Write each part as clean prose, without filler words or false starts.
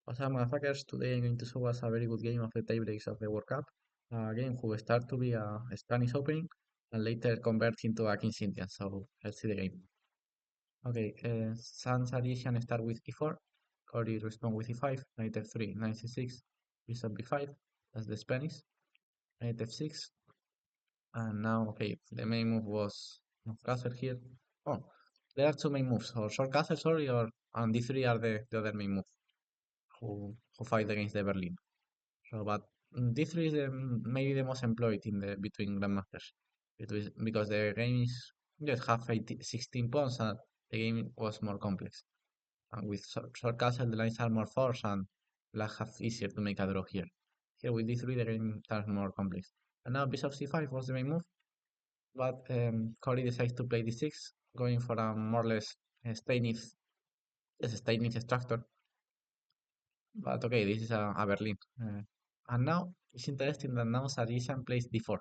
What's up, motherfuckers? Today I'm going to show us a very good game of the tiebreaks of the World Cup. A game who start to be a Spanish opening and later converts into a King's Indian. So let's see the game. Okay, Sans addition start with e4. Cody respond with e5, knight f3, knight c6, bishop b5. That's the Spanish. Knight f6. And now, okay, the main move was castle here. Oh, there are two main moves, or short castle, sorry, or and d3 are the other main move who fight against the Berlin. So, but D3 is maybe the most employed in the between grandmasters. Because the game is just have 16 pawns and the game was more complex. And with short castle, the lines are more forced and black have easier to make a draw here. Here with D3, the game turns more complex. And now bishop C5 was the main move, but Cory decides to play D6, going for a more or less Steinitz structure. But okay, this is a Berlin. And now it's interesting that now Sarisian plays d4.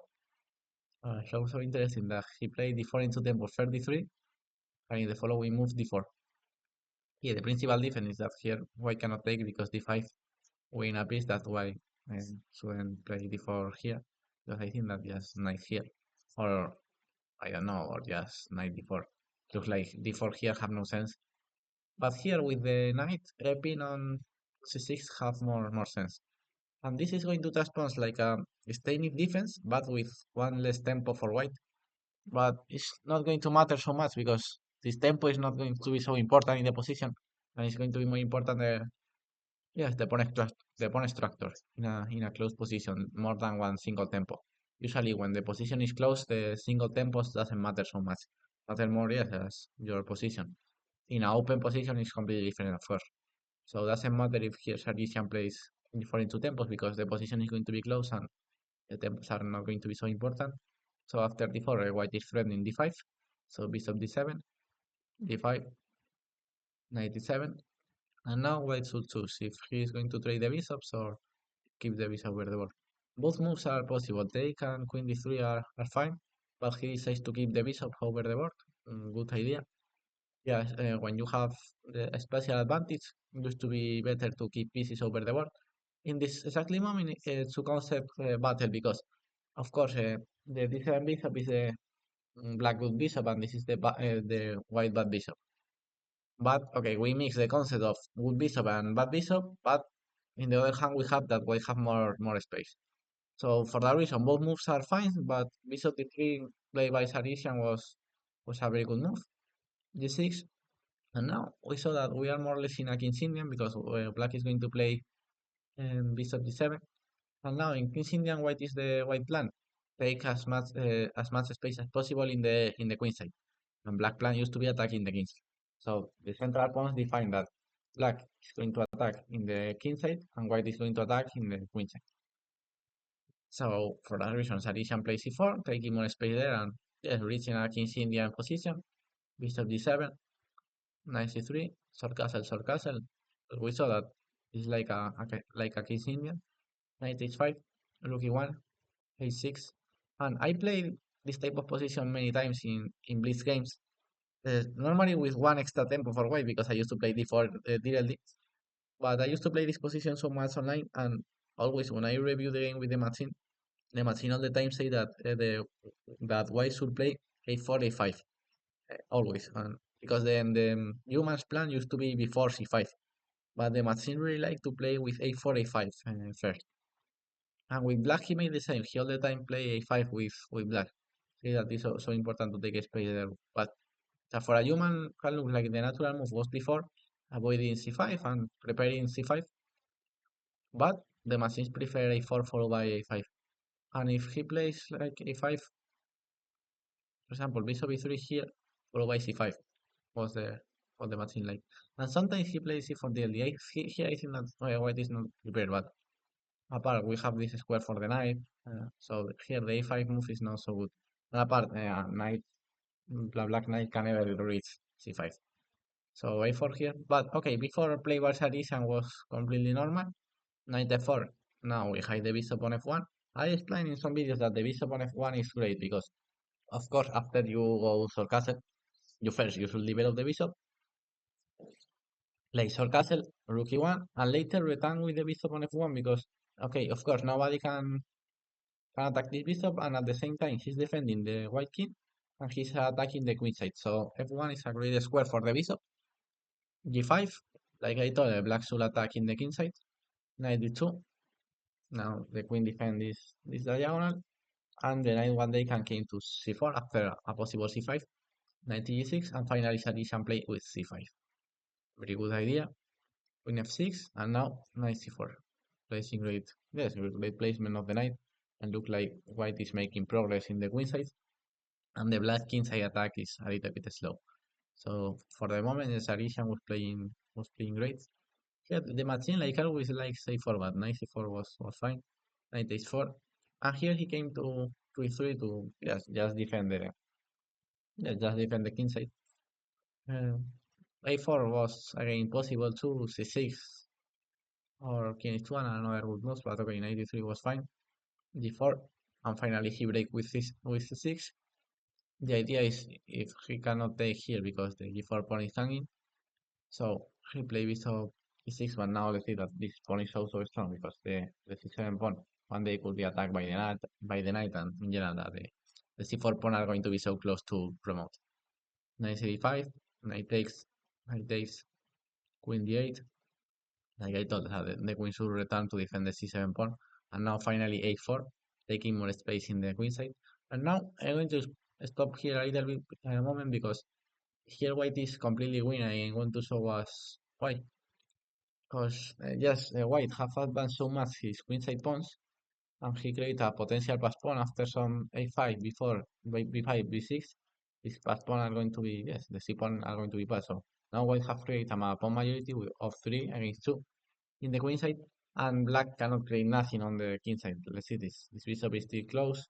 It's also interesting that he played d4 into tempo first d3, and in the following move d4. Yeah, the principal difference is that here white cannot take because d5 win a piece. That's why I shouldn't play d4 here, because I think that just knight here, or I don't know, or just knight d4. Looks like d4 here have no sense. But here with the knight, pin on c6 have more sense. And this is going to respond like a static defense, but with one less tempo for white. But it's not going to matter so much because this tempo is not going to be so important in the position, and it's going to be more important yes, the pawn structure in a close position more than one single tempo. Usually, when the position is close, the single tempos doesn't matter so much. Matter more, yes, as your position. In an open position, it's completely different, of course. So it doesn't matter if here Sargisian plays for into tempos because the position is going to be close and the tempos are not going to be so important. So after d4, white is threatening d5. So bishop d7, d5, knight d7. And now white should choose if he is going to trade the bishops or keep the bishop over the board. Both moves are possible. Take and queen d3 are fine, but he decides to keep the bishop over the board. Good idea. Yes, when you have the special advantage, it used to be better to keep pieces over the board. In this exactly moment, it's a concept battle because, of course, the D7 bishop is the black good bishop, and this is the white bad bishop. But okay, we mix the concept of good bishop and bad bishop, but in the other hand, we have that white have more space. So for that reason, both moves are fine, but bishop d3 played by Sarisian was a very good move. G6, and now we saw that we are more or less in a King's Indian because black is going to play bishop d7. And now in King's Indian, white is the white plan. Take as much space as possible in the queen side. And black plan used to be attacking the kings. So the central pawns define that black is going to attack in the king side and white is going to attack in the queen side. So for that reason, Sarisian plays c4, taking more space there and yes, reaching a King's Indian position. Bishop d7, knight c3, short castle, short castle. We saw that it's like a King's Indian. Knight h5, rook e1, a6, and I played this type of position many times in blitz games. Normally with one extra tempo for white because I used to play d4 directly, but I used to play this position so much online, and always when I review the game with the machine all the time say that white should play a4 a5 always, and because then the human's plan used to be before c5, but the machine really like to play with a4 a5 first. And with black, he made the same. He all the time play a5 with black. See that is so important to take a space there. But for a human, can look like the natural move was before avoiding c5 and preparing c5. But the machines prefer a4 followed by a5. And if he plays like a5, for example, bishop e3 here followed by c5 was the what the machine like. And sometimes he plays c4 DLD. Here I think that white is not prepared, but apart, we have this square for the knight, so here the a5 move is not so good. And apart, knight, black knight can never reach c5. So a4 here, but okay, before play Barcelona was completely normal. Knight f4. Now we hide the bishop on f1. I explained in some videos that the bishop on f1 is great because, of course, after you go short castle, you should develop the bishop, play short castle, rook e1, and later return with the bishop on f1 because, okay, of course, nobody can attack this bishop, and at the same time, he's defending the white king, and he's attacking the queen side. So f1 is a great square for the bishop. g5, like I told you, black should attack in the king side. Knight d2. Now the queen defends this diagonal, and the knight one day can came to c4 after a possible c5, knight to g6, and finally Sarisian play with c5. Very good idea. Queen f6, and now knight c4. Placing great, yes, great placement of the knight, and look like white is making progress in the queen side, and the black king side attack is a little bit slow. So for the moment, the Sarisian was playing great. Yeah, the machine like always like c4, but knight c4 was fine. Knight h4, and here he came to e3 to just defend the king side. Uh, a4 was again possible too, c6 or king h2 and another good moves, but okay, knight e3 was fine. g4, and finally he break with c6. The idea is if he cannot take here because the g4 pawn is hanging, so he play bishop e6, but now let's see that this pawn is also strong because the c7 pawn one day could be attacked by the knight, and in general that the c4 pawn are going to be so close to promote. Knight c5, knight takes queen d8. Like I told her, the queen should return to defend the c7 pawn, and now finally a4, taking more space in the queen side. And now I'm going to stop here a little bit in a moment because here white is completely winning. I want to show us why. Because yes, white have advanced so much his queenside pawns, and he created a potential pass pawn after some a5 before b5, b6. These pass pawn are going to be, yes, the c pawn are going to be passed. So now white have created a pawn majority of 3 against 2 in the queen side, and black cannot create nothing on the king side. Let's see this. This bishop is still close.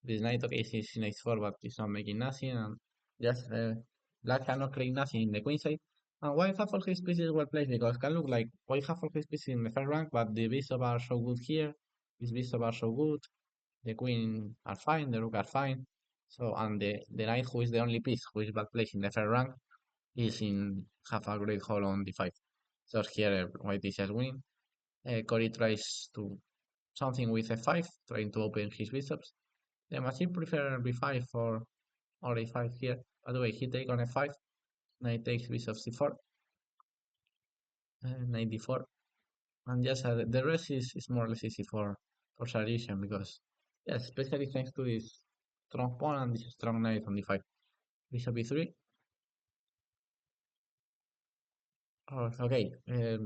This knight, okay, is in h4, but it's not making nothing, and just black cannot create nothing in the queen side. And white have all his pieces well placed because it can look like white have all his pieces in the first rank, but the bishop are so good here. These bishop are so good. The queen are fine. The rook are fine. So and the knight, who is the only piece who is bad placed in the first rank, is in have a great hole on d5. So here white is just winning. Cory tries to something with f5, trying to open his bishops. The machine prefer b5 or a5 here. By the way, he take on f5, knight takes bishop c4, knight d4, and just the rest is more or less easy for Sarisian because yes, especially thanks to this strong pawn and this strong knight on d5. Bishop e3. Oh, okay,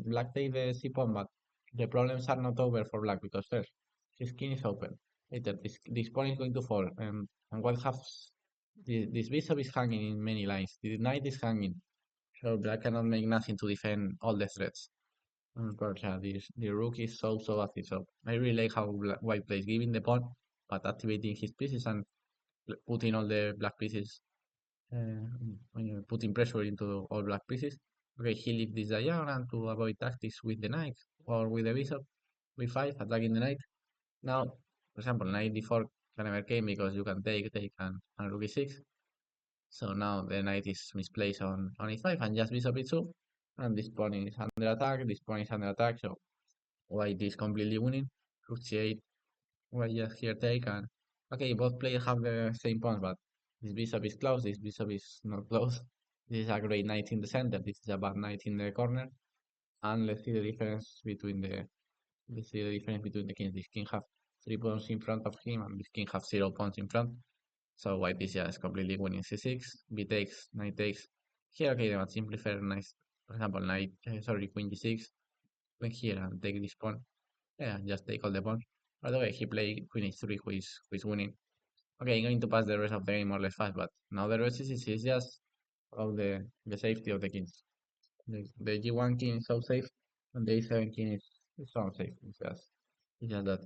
black take the c pawn, but the problems are not over for black because first his king is open. Later, this pawn is going to fall, and white has this bishop is hanging in many lines. The knight is hanging, so black cannot make nothing to defend all the threats. But yeah, the rook is so active. So I really like how white plays, giving the pawn, but activating his pieces and putting all the black pieces, uh, putting pressure into all black pieces. Okay, he leaves this diagonal to avoid tactics with the knight or with the bishop. b5, attacking the knight. Now, for example, knight d4 can never came because you can take, and rook e6. So now the knight is misplaced on e5 and just bishop e2. And this pawn is under attack, this pawn is under attack, so white is completely winning. Rook c8, white just here take, and okay, both players have the same pawns, but this bishop is close, this bishop is not close. This is a great knight in the center, this is a bad knight in the corner. And let's see the difference between the kings. This king have 3 pawns in front of him, and this king have 0 pawns in front. So white is just completely winning c6, b takes, knight takes. Here, okay, they might simply fair nice. For example, queen g6, queen here and take this pawn. Yeah, just take all the pawns. By the way, he played queen h3, who is winning. Okay, I'm going to pass the rest of the game more or less fast, but now the rest is just about the safety of the kings. The g1 king is so safe, and the a7 king is so unsafe. It's just that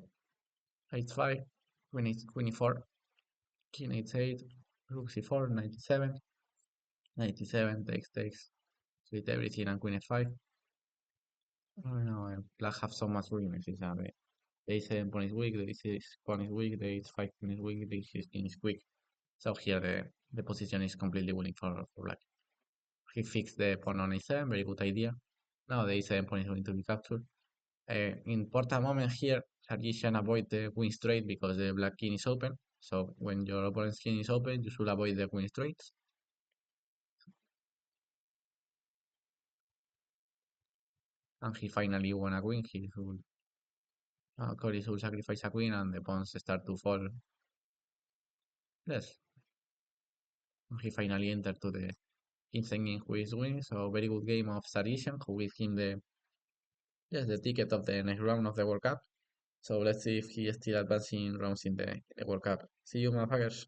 h5, queen e4, king h8, rook c4, 97. 97 takes with everything and queen f5. Oh no, black have so much weaknesses. The a7 pawn is weak, the e6 pawn is weak, the h5 pawn is weak, the e6 king is weak. So here the position is completely winning for black. He fixed the pawn on a7, very good idea. Now the a7 pawn is going to be captured. In important moment here, Sarkis can avoid the queen straight because the black king is open. So when your opponent's king is open, you should avoid the queen straights. And he finally won a queen. Cory should sacrifice a queen and the pawns start to fall. Yes, he finally entered to the insane game who is winning. So very good game of Sarisian, who gives him the ticket of the next round of the World Cup. So let's see if he is still advancing rounds in the World Cup. See you, motherfuckers.